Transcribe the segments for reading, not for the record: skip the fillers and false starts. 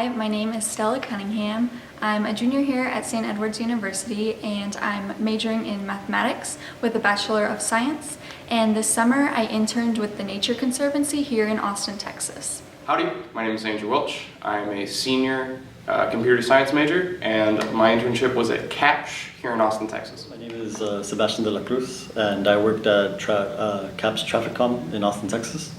Hi, my name is Stella Cunningham. I'm a junior here at St. Edward's University and I'm majoring in mathematics with a Bachelor of Science. And this summer I interned with the Nature Conservancy here in Austin, Texas. Howdy, my name is Andrew Welch. I'm a senior computer science major and my internship was at CAPS here in Austin, Texas. My name is Sebastian de la Cruz and I worked at CAPS Traffic Comm in Austin, Texas.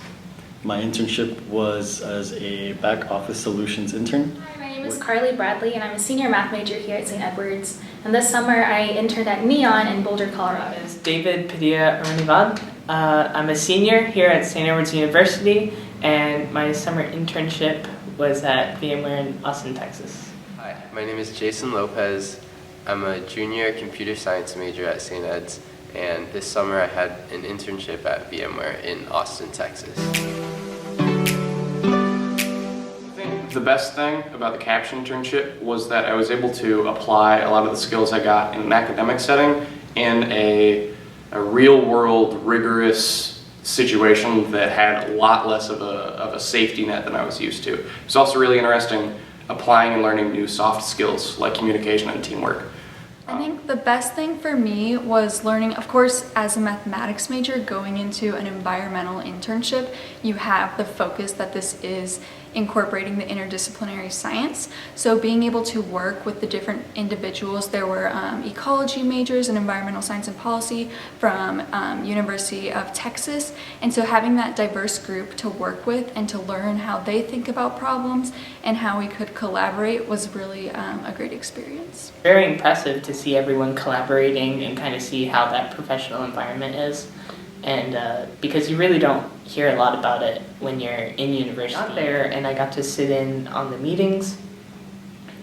My internship was as a back office solutions intern. Hi, my name is Carly Bradley and I'm a senior math major here at St. Edward's. And this summer I interned at Neon in Boulder, Colorado. My name is David Padilla Arnivad. I'm a senior here at St. Edward's University and my summer internship was at VMware in Austin, Texas. Hi, my name is Jason Lopez. I'm a junior computer science major at St. Ed's, and this summer I had an internship at VMware in Austin, Texas. The best thing about the CAPS internship was that I was able to apply a lot of the skills I got in an academic setting in a real-world, rigorous situation that had a lot less of a safety net than I was used to. It was also really interesting applying and learning new soft skills like communication and teamwork. I think the best thing for me was learning, of course, as a mathematics major going into an environmental internship, you have the focus that this is incorporating the interdisciplinary science. So being able to work with the different individuals, there were ecology majors and environmental science and policy from University of Texas. And so having that diverse group to work with and to learn how they think about problems and how we could collaborate was really a great experience. Very impressive to see everyone collaborating and kind of see how that professional environment is. And because you really don't hear a lot about it when you're in university. Out there and I got to sit in on the meetings.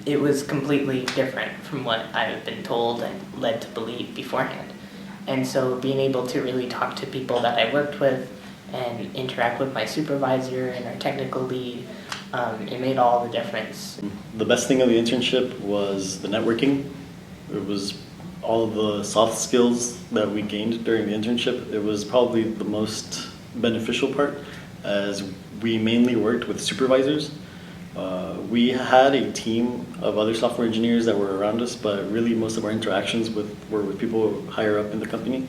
It was completely different from what I've been told and led to believe beforehand. And so being able to really talk to people that I worked with and interact with my supervisor and our technical lead, it made all the difference. The best thing of the internship was the networking. It was all of the soft skills that we gained during the internship. It was probably the most beneficial part as we mainly worked with supervisors. We had a team of other software engineers that were around us, but really most of our interactions were with people higher up in the company.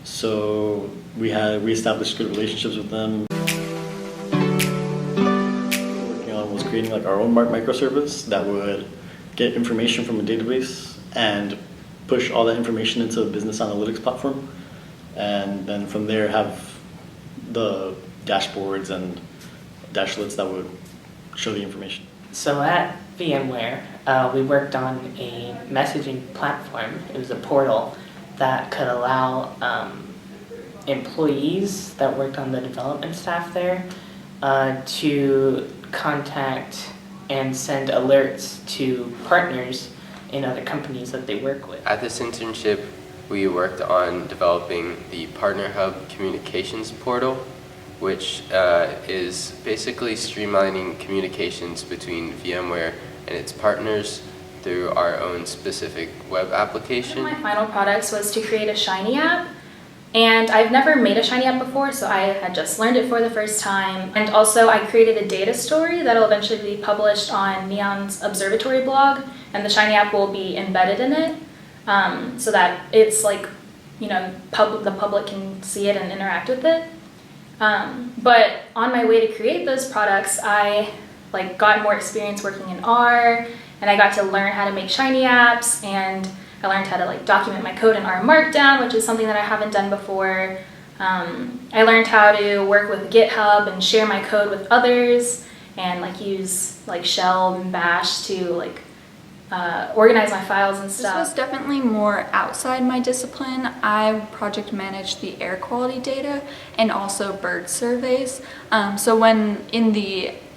So we established good relationships with them. Working on was creating like our own microservice that would get information from a database and push all that information into a business analytics platform, and then from there have the dashboards and dashlets that would show the information. So at VMware, we worked on a messaging platform. It was a portal that could allow employees that worked on the development staff there to contact and send alerts to partners in other companies that they work with. At this internship, we worked on developing the Partner Hub communications portal, which is basically streamlining communications between VMware and its partners through our own specific web application. One of my final products was to create a Shiny app. And I've never made a Shiny app before, so I had just learned it for the first time. And also I created a data story that'll eventually be published on Neon's observatory blog, and the Shiny app will be embedded in it so that it's like, you know, the public can see it and interact with it. But on my way to create those products, I got more experience working in R, and I got to learn how to make Shiny apps, and I learned how to document my code in R Markdown, which is something that I haven't done before. I learned how to work with GitHub and share my code with others, and use Shell and Bash to organize my files and stuff. This was definitely more outside my discipline. I project managed the air quality data and also bird surveys. So when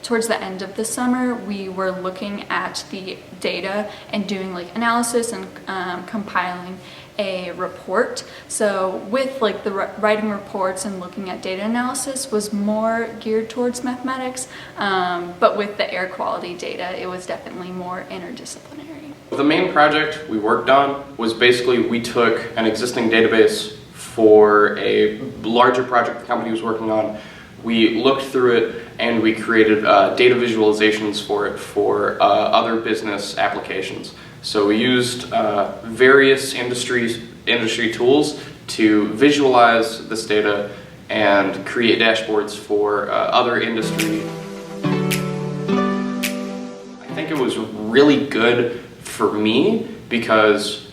towards the end of the summer, we were looking at the data and doing analysis and compiling a report. So with the writing reports and looking at data analysis was more geared towards mathematics, but with the air quality data, it was definitely more interdisciplinary. The main project we worked on was basically we took an existing database for a larger project the company was working on, we looked through it and we created data visualizations for it for other business applications. So we used various industry tools to visualize this data and create dashboards for other industry. I think it was really good for me because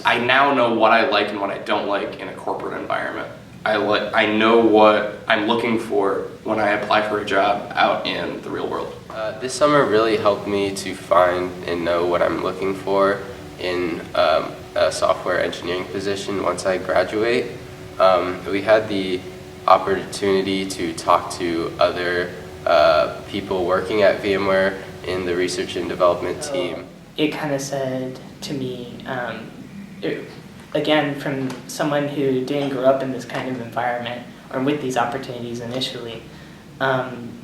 I now know what I like and what I don't like in a corporate environment. I know what I'm looking for when I apply for a job out in the real world. This summer really helped me to find and know what I'm looking for in a software engineering position once I graduate. We had the opportunity to talk to other people working at VMware in the research and development team. It kind of said to me, again, from someone who didn't grow up in this kind of environment or with these opportunities initially,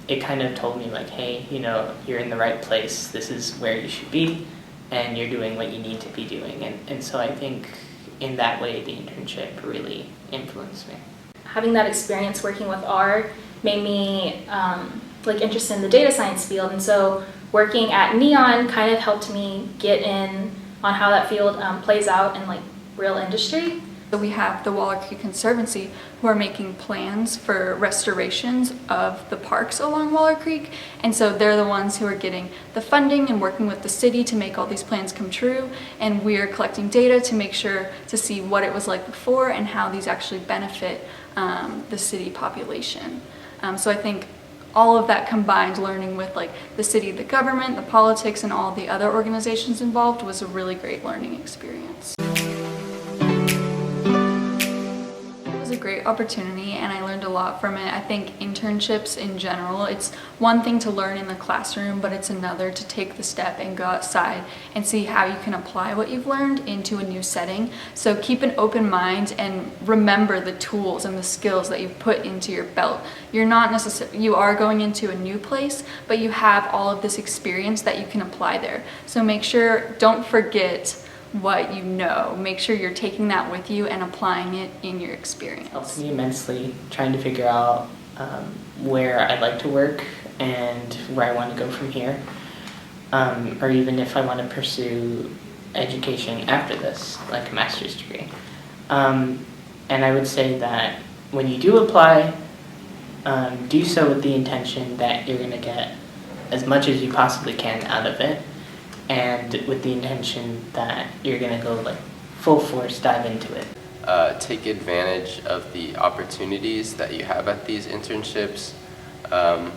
it kind of told me like, hey, you know, you're in the right place. This is where you should be, and you're doing what you need to be doing. And so I think in that way, the internship really influenced me. Having that experience working with R made me interested in the data science field, and so working at Neon kind of helped me get in on how that field plays out in real industry. So we have the Waller Creek Conservancy who are making plans for restorations of the parks along Waller Creek, and so they're the ones who are getting the funding and working with the city to make all these plans come true, and we're collecting data to make sure to see what it was like before and how these actually benefit the city population. So I think all of that combined, learning with the city, the government, the politics, and all the other organizations involved was a really great learning experience. A great opportunity, and I learned a lot from it. I think internships in general, it's one thing to learn in the classroom, but it's another to take the step and go outside and see how you can apply what you've learned into a new setting. So keep an open mind and remember the tools and the skills that you've put into your belt. You are going into a new place, but you have all of this experience that you can apply there. So make sure, don't forget what you know. Make sure you're taking that with you and applying it in your experience. It helps me immensely trying to figure out where I'd like to work and where I want to go from here, or even if I want to pursue education after this, like a master's degree. And I would say that when you do apply, do so with the intention that you're going to get as much as you possibly can out of it, and with the intention that you're going to go full force dive into it. Take advantage of the opportunities that you have at these internships. A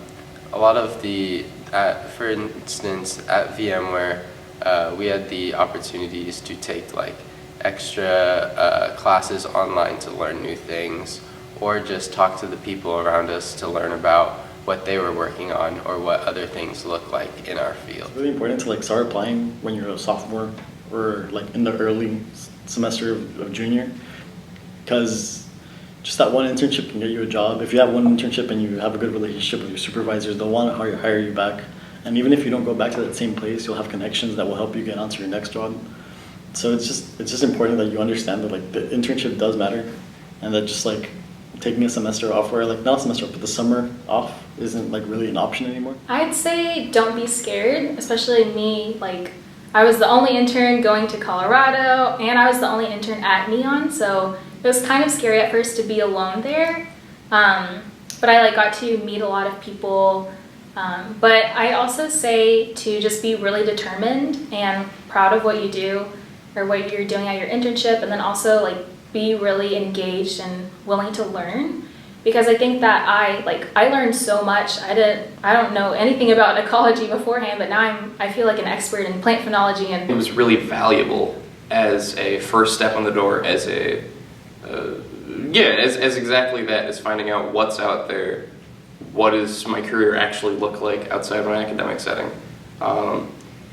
lot of for instance, at VMware, we had the opportunities to take extra classes online to learn new things, or just talk to the people around us to learn about what they were working on or what other things look like in our field. It's really important to start applying when you're a sophomore or in the early semester of junior, because just that one internship can get you a job. If you have one internship and you have a good relationship with your supervisors, they'll want to hire you back. And even if you don't go back to that same place, you'll have connections that will help you get onto your next job. So it's just important that you understand that the internship does matter, and that just taking a semester off, where not a semester off, but the summer off isn't really an option anymore. I'd say don't be scared, especially me. I was the only intern going to Colorado, and I was the only intern at Neon, so it was kind of scary at first to be alone there. But I got to meet a lot of people. But I also say to just be really determined and proud of what you do or what you're doing at your internship, and then also be really engaged and willing to learn, because I think that I learned so much. I don't know anything about ecology beforehand, but now I feel like an expert in plant phenology, and it was really valuable as a first step in the door, as exactly that, as finding out what's out there, what does my career actually look like outside of an academic setting.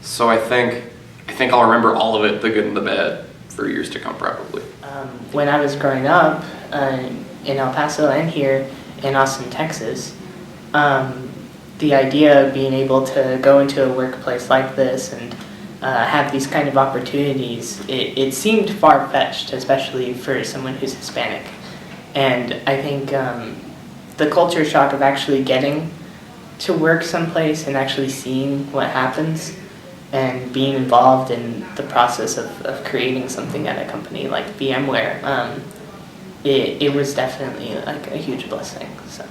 So I think I'll remember all of it, the good and the bad, for years to come probably. When I was growing up in El Paso and here in Austin, Texas, the idea of being able to go into a workplace like this and have these kind of opportunities, it seemed far-fetched, especially for someone who's Hispanic. And I think the culture shock of actually getting to work someplace and actually seeing what happens and being involved in the process of creating something at a company like VMware, it was definitely like a huge blessing. So.